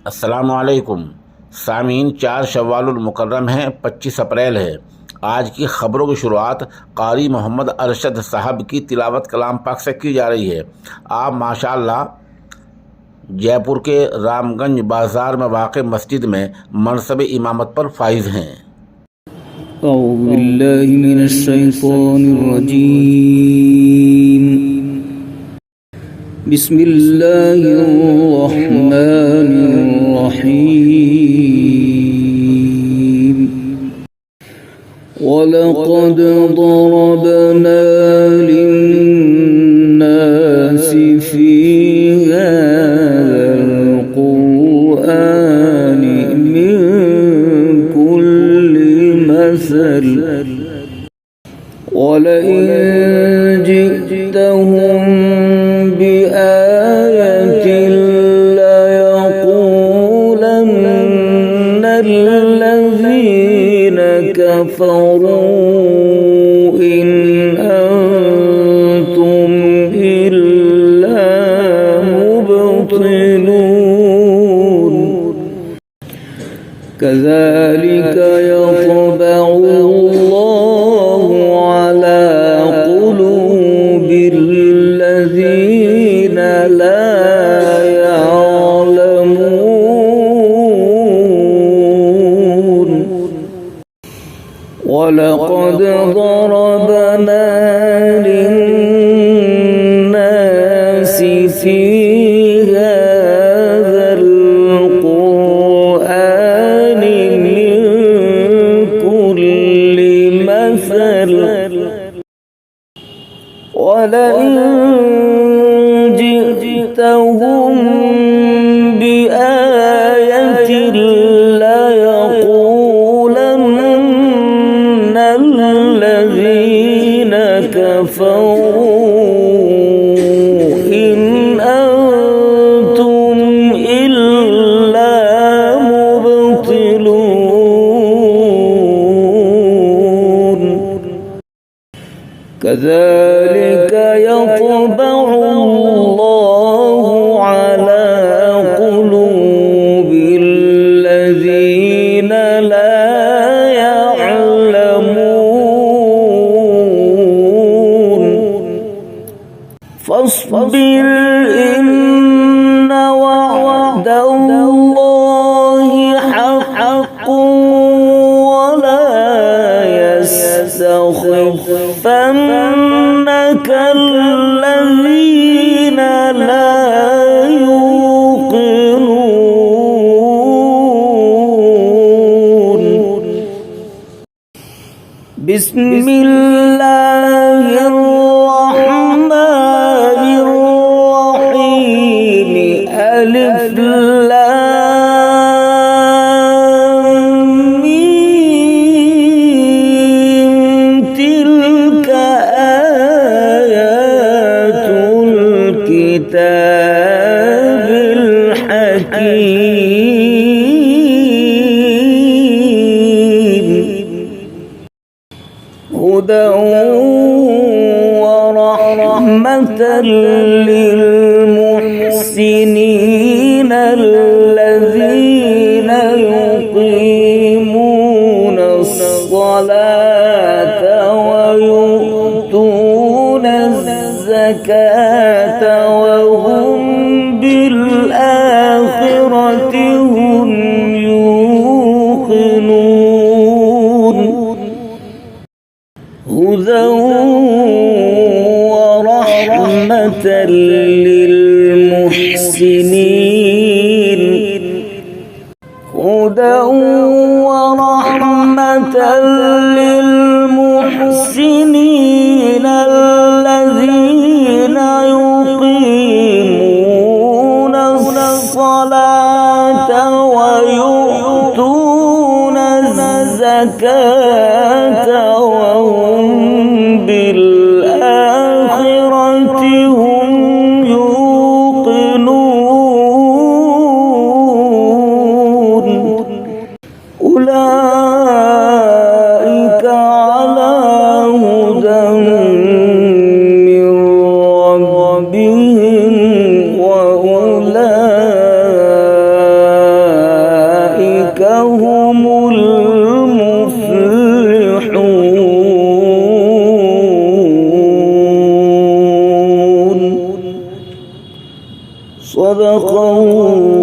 अस्सलामु अलैकुम सामीन। 4 शव्वालुल मुकर्रम है, 25 अप्रैल है। आज की ख़बरों की शुरुआत कारी मोहम्मद अरशद साहब की तिलावत कलाम पाक से की जा रही है। आप माशाअल्लाह जयपुर के रामगंज बाज़ार में वाक़ मस्जिद में मनसब इमामत पर फाइज़ हैं। अऊज़ु बिल्लाहि मिनश्शैतानिर्रजीम। बिस्मिल्लाहिर्रहमानिर्रहीम। वलक़द ضربنا للناس في هذا القرآن من كل مثل ولئن جئتهم بآية ليقولن الذين كفروا إن أنتم إلا مبطلون كذلك يطبع الله على قلوب الذين لا يعلمون. ولقد ضربنا للناس في هذا القرآن من كل مثل ولئن جئتهم بآية ليقولن الذين كفروا إن أنتم إلا مبطلون كذلك يطبع الله على قلوب الذين لا يعلمون. فاصبر إن وعد الله حق ولا يستخفنك الذين لا يوقنون. بسم الله الرحمن الرحيم. ألف لام ميم. تلك آيات الكتاب الحكيم. هدى ورحمة للمحسنين الذين يقيمون الصلاة ويؤتون الزكاة وهم بالآخرة هم يوقنون. هدى ورحمة للمحسنين. هدى ورحمة للمحسنين الذين يقيمون الصلاة ويؤتون الزكاة وهم بالآخرة هم يوقنون. أولئك على هدى من ربهم وأولئك صدق الله